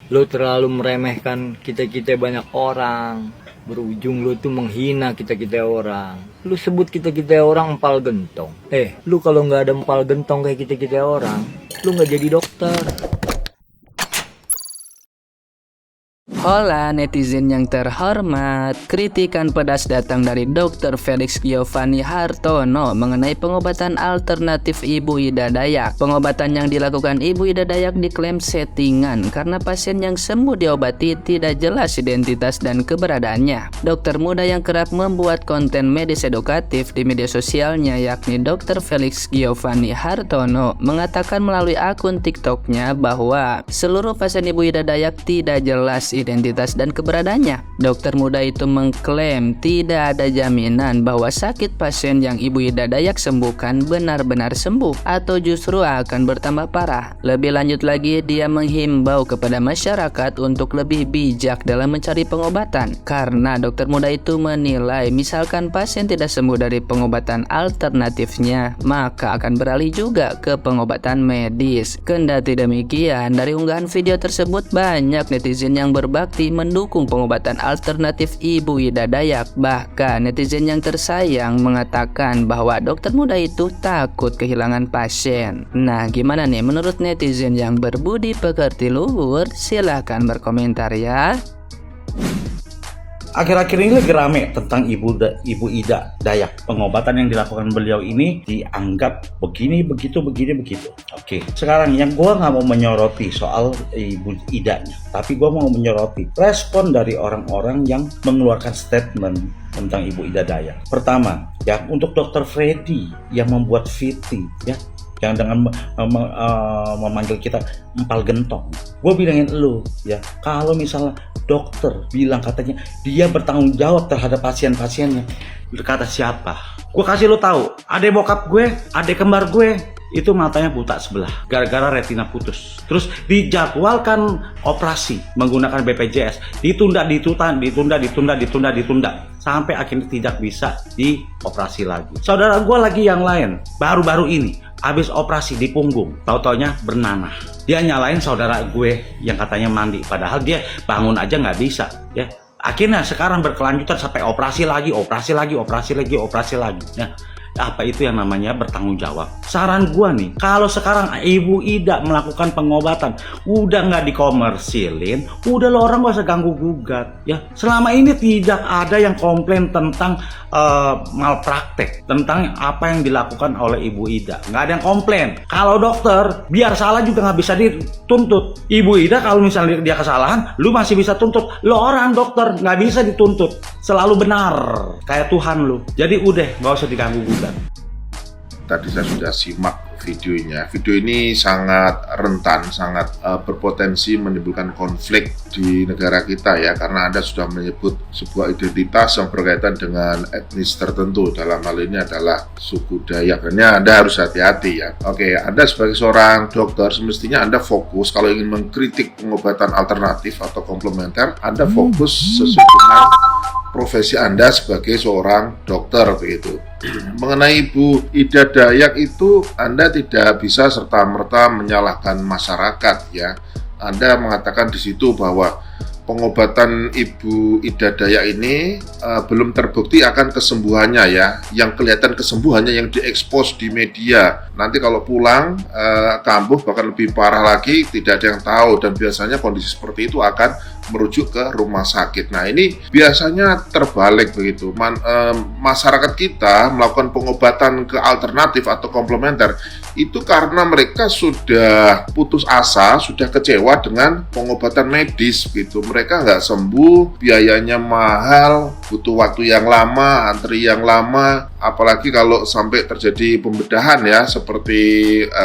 Lu terlalu meremehkan kita-kita banyak orang. Berujung lu tuh menghina kita-kita orang. Lu sebut kita-kita orang empal gentong. Lu kalau nggak ada empal gentong kayak kita-kita orang, lu nggak jadi dokter. Hola netizen yang terhormat, kritikan pedas datang dari Dr. Felix Giovanni Hartono mengenai pengobatan alternatif Ibu Ida Dayak. Pengobatan yang dilakukan Ibu Ida Dayak diklaim settingan karena pasien yang sembuh diobati tidak jelas identitas dan keberadaannya. Dokter muda yang kerap membuat konten medis edukatif di media sosialnya yakni Dr. Felix Giovanni Hartono mengatakan melalui akun TikToknya bahwa seluruh pasien Ibu Ida Dayak tidak jelas identitas dan keberadaannya. Dokter muda itu mengklaim tidak ada jaminan bahwa sakit pasien yang Ibu Ida Dayak sembuhkan benar-benar sembuh atau justru akan bertambah parah. Lebih lanjut lagi, dia menghimbau kepada masyarakat untuk lebih bijak dalam mencari pengobatan karena dokter muda itu menilai misalkan pasien tidak sembuh dari pengobatan alternatifnya, maka akan beralih juga ke pengobatan medis. Kendati demikian, dari unggahan video tersebut banyak netizen yang berbakti mendukung pengobatan alternatif Ibu Ida Dayak. Bahkan netizen yang tersayang mengatakan bahwa dokter muda itu takut kehilangan pasien. Nah, gimana nih menurut netizen yang berbudi pekerti luhur? Silahkan berkomentar ya. Akhir-akhir ini lagi rame tentang Ibu Ida Dayak. Pengobatan yang dilakukan beliau ini dianggap begini, begitu. Oke, sekarang yang gue nggak mau menyoroti soal Ibu Idanya, tapi gue mau menyoroti respon dari orang-orang yang mengeluarkan statement tentang Ibu Ida Dayak. Pertama, ya untuk Dokter Freddy yang membuat VT, ya, yang dengan memanggil kita empal gentong. Gue bilangin lu, ya, kalau misalnya dokter bilang katanya dia bertanggung jawab terhadap pasien-pasiennya, kata siapa? Gue kasih lu tahu, adek bokap gue, adek kembar gue itu matanya buta sebelah gara-gara retina putus. Terus dijadwalkan operasi menggunakan BPJS, ditunda sampai akhirnya tidak bisa dioperasi lagi. Saudara gue lagi yang lain baru-baru ini habis operasi di punggung, tau-taunya bernanah. Dia nyalain saudara gue yang katanya mandi, padahal dia bangun aja nggak bisa, ya. Akhirnya sekarang berkelanjutan sampai operasi lagi. Ya. Apa itu yang namanya bertanggung jawab? Saran gua nih, kalau sekarang Ibu Ida melakukan pengobatan udah nggak dikomersilin, udah lo orang gak usah ganggu gugat, ya. Selama ini tidak ada yang komplain tentang malpraktek, tentang apa yang dilakukan oleh Ibu Ida. Nggak ada yang komplain. Kalau dokter biar salah juga nggak bisa dituntut. Ibu Ida kalau misalnya dia kesalahan, lu masih bisa tuntut. Lo orang dokter nggak bisa dituntut, selalu benar kayak Tuhan lu. Jadi udah nggak usah diganggu gugat. Tadi saya sudah simak videonya. Video ini sangat rentan, sangat berpotensi menimbulkan konflik di negara kita, ya, karena Anda sudah menyebut sebuah identitas yang berkaitan dengan etnis tertentu. Dalam hal ini adalah suku Dayak. Ini Anda harus hati-hati, ya. Oke, Anda sebagai seorang dokter semestinya Anda fokus kalau ingin mengkritik pengobatan alternatif atau komplementer, Anda fokus sesuai dengan profesi Anda sebagai seorang dokter, begitu. Mengenai Ibu Ida Dayak itu Anda tidak bisa serta-merta menyalahkan masyarakat, ya. Anda mengatakan di situ bahwa pengobatan Ibu Ida Dayak ini belum terbukti akan kesembuhannya, ya. Yang kelihatan kesembuhannya yang diekspos di media. Nanti kalau pulang kambuh bahkan lebih parah lagi, tidak ada yang tahu, dan biasanya kondisi seperti itu akan merujuk ke rumah sakit. Nah, ini biasanya terbalik begitu. Masyarakat kita melakukan pengobatan ke alternatif atau komplementer itu karena mereka sudah putus asa, sudah kecewa dengan pengobatan medis gitu. Mereka nggak sembuh, biayanya mahal, butuh waktu yang lama, antri yang lama, apalagi kalau sampai terjadi pembedahan, ya, seperti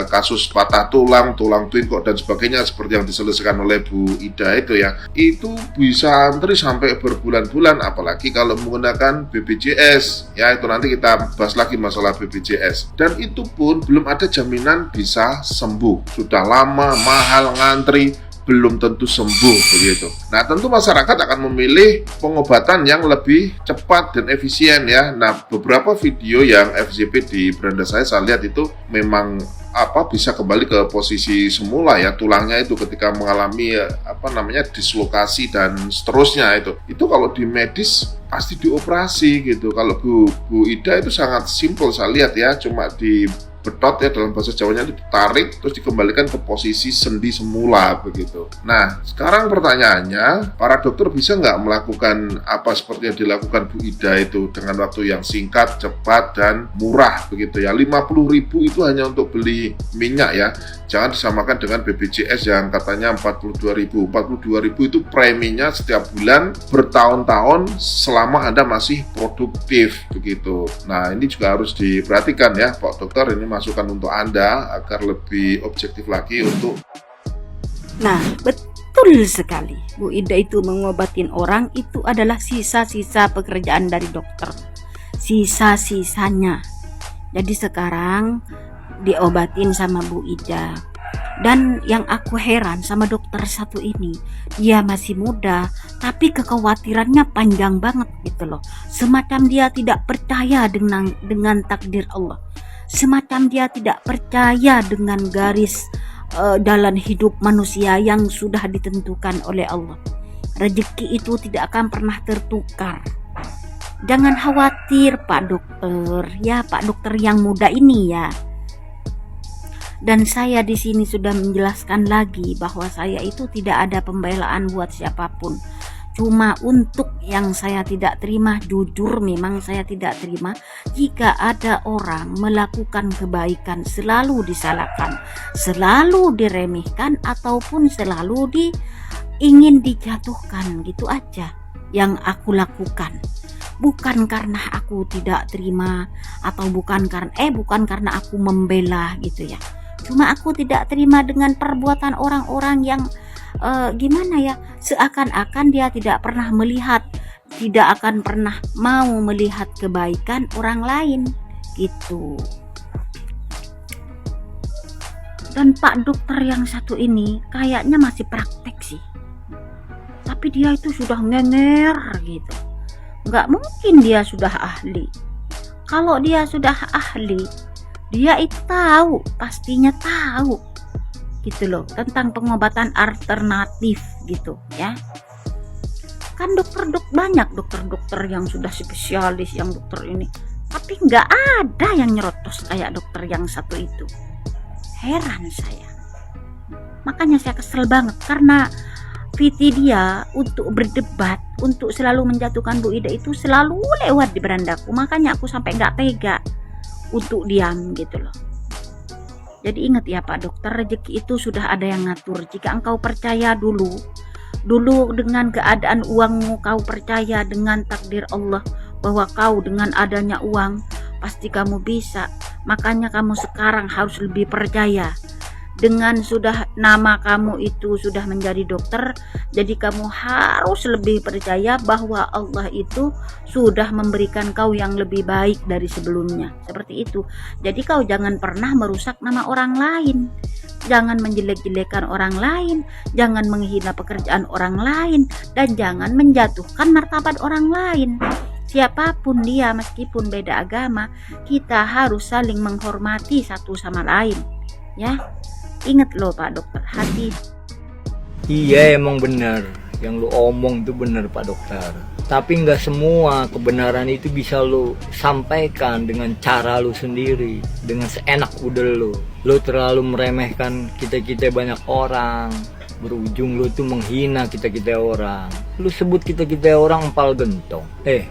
kasus patah tulang twinco dan sebagainya seperti yang diselesaikan oleh Bu Ida itu, ya. Itu bisa antri sampai berbulan-bulan, apalagi kalau menggunakan BPJS, ya. Itu nanti kita bahas lagi masalah BPJS, dan itu pun belum ada jaminan bisa sembuh. Sudah lama, mahal, ngantri, belum tentu sembuh begitu. Nah, tentu masyarakat akan memilih pengobatan yang lebih cepat dan efisien ya. Nah, beberapa video yang FZP di beranda saya lihat itu memang bisa kembali ke posisi semula ya, tulangnya itu ketika mengalami dislokasi dan seterusnya itu kalau di medis pasti dioperasi gitu. Kalau Bu Ida itu sangat simpel saya lihat ya, cuma betot ya, dalam bahasa Jawanya itu ditarik terus dikembalikan ke posisi sendi semula begitu. Nah, sekarang pertanyaannya, para dokter bisa nggak melakukan apa seperti yang dilakukan Bu Ida itu dengan waktu yang singkat, cepat, dan murah begitu ya. 50.000 itu hanya untuk beli minyak ya. Jangan disamakan dengan BPJS yang katanya 42.000. 42.000 itu preminya setiap bulan bertahun-tahun selama Anda masih produktif begitu. Nah, ini juga harus diperhatikan ya, Pak Dokter, ini masukan untuk Anda agar lebih objektif lagi untuk. Nah, betul sekali. Bu Ida itu mengobatin orang itu adalah sisa-sisa pekerjaan dari dokter. Sisa-sisanya. Jadi sekarang diobatin sama Bu Ida. Dan yang aku heran sama dokter satu ini, dia masih muda, tapi kekhawatirannya panjang banget gitu loh. Semacam dia tidak percaya dengan takdir Allah. Semacam dia tidak percaya dengan garis jalan hidup manusia yang sudah ditentukan oleh Allah. Rezeki itu tidak akan pernah tertukar. Jangan khawatir Pak Dokter, ya Pak Dokter yang muda ini ya. Dan saya di sini sudah menjelaskan lagi bahwa saya itu tidak ada pembelaan buat siapapun. Cuma untuk yang saya tidak terima, jujur memang saya tidak terima jika ada orang melakukan kebaikan selalu disalahkan, selalu diremehkan, ataupun selalu ingin dijatuhkan, gitu aja yang aku lakukan. Bukan karena aku tidak terima atau bukan karena aku membela gitu ya. Cuma aku tidak terima dengan perbuatan orang-orang yang seakan-akan dia tidak pernah melihat, tidak akan pernah mau melihat kebaikan orang lain gitu. Dan Pak Dokter yang satu ini kayaknya masih praktek sih, tapi dia itu sudah ngenger gitu. Nggak mungkin dia sudah ahli. Kalau dia sudah ahli, dia itu pastinya tahu gitu loh, tentang pengobatan alternatif gitu ya. Kan banyak dokter-dokter yang sudah spesialis, yang dokter ini, tapi nggak ada yang nyerotos kayak dokter yang satu itu. Heran saya. Makanya saya kesel banget karena VT dia untuk berdebat, untuk selalu menjatuhkan Bu Ida itu selalu lewat di berandaku. Makanya aku sampai nggak tega untuk diam gitu loh. Jadi ingat ya Pak Dokter, rezeki itu sudah ada yang ngatur. Jika engkau percaya dulu dengan keadaan uangmu, kau percaya dengan takdir Allah bahwa kau dengan adanya uang pasti kamu bisa. Makanya kamu sekarang harus lebih percaya. Dengan sudah nama kamu itu sudah menjadi dokter, jadi kamu harus lebih percaya bahwa Allah itu sudah memberikan kau yang lebih baik dari sebelumnya. Seperti itu. Jadi kau jangan pernah merusak nama orang lain. Jangan menjelek-jelekan orang lain, jangan menghina pekerjaan orang lain, dan jangan menjatuhkan martabat orang lain. Siapapun dia, meskipun beda agama, kita harus saling menghormati satu sama lain. Ya. Ingat loh Pak Dokter, hati. Iya emang benar, yang lu omong itu benar Pak Dokter. Tapi nggak semua kebenaran itu bisa lu sampaikan dengan cara lu sendiri, dengan seenak udah lu. Lu terlalu meremehkan kita banyak orang, berujung lu tuh menghina kita orang. Lu sebut kita orang empal gentong.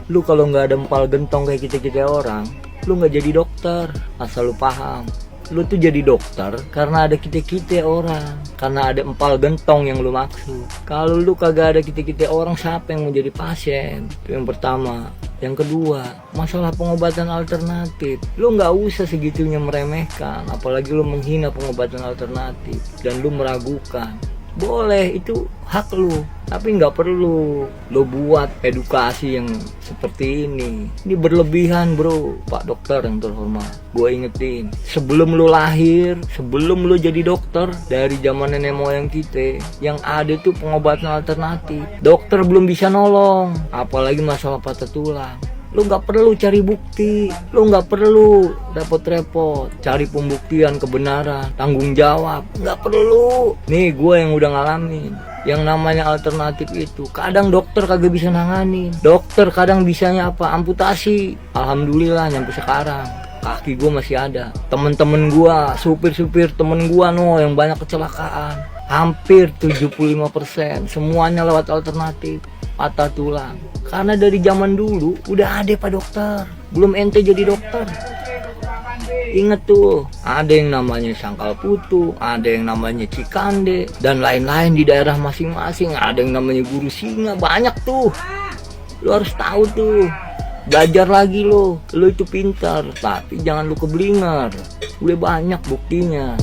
Lu kalau nggak ada empal gentong kayak kita orang, lu nggak jadi dokter. Asal lu paham. Lu tuh jadi dokter karena ada kita orang, karena ada empal gentong yang lu maksud. Kalau lu kagak ada kita orang, siapa yang mau jadi pasien? Itu yang pertama. Yang kedua, masalah pengobatan alternatif, lu nggak usah segitunya meremehkan, apalagi lu menghina pengobatan alternatif dan lu meragukan. boleh, itu hak lu. Tapi nggak perlu lo buat edukasi yang seperti ini. Ini berlebihan bro, Pak Dokter yang terhormat. Gue ingetin, sebelum lo lahir, sebelum lo jadi dokter, dari zaman nenek moyang kita, yang ada tuh pengobatan alternatif. Dokter belum bisa nolong, apalagi masalah patah tulang. Lo nggak perlu cari bukti, lo nggak perlu repot-repot cari pembuktian kebenaran, tanggung jawab, nggak perlu. Nih gue yang udah ngalamin. Yang namanya alternatif itu kadang dokter kagak bisa nanganin, dokter kadang bisanya apa, amputasi. Alhamdulillah nyampe sekarang kaki gue masih ada. Temen-temen gue, supir-supir temen gue yang banyak kecelakaan, hampir 75% semuanya lewat alternatif patah tulang. Karena dari zaman dulu udah ada Pak Dokter, belum ente jadi dokter. Ingat tuh, ada yang namanya Sangkal Putu, ada yang namanya Cikande, dan lain-lain di daerah masing-masing. Ada yang namanya Guru Singa, banyak tuh. Lo harus tahu tuh, belajar lagi lo itu pintar, tapi jangan lo keblinger. Udah banyak buktinya.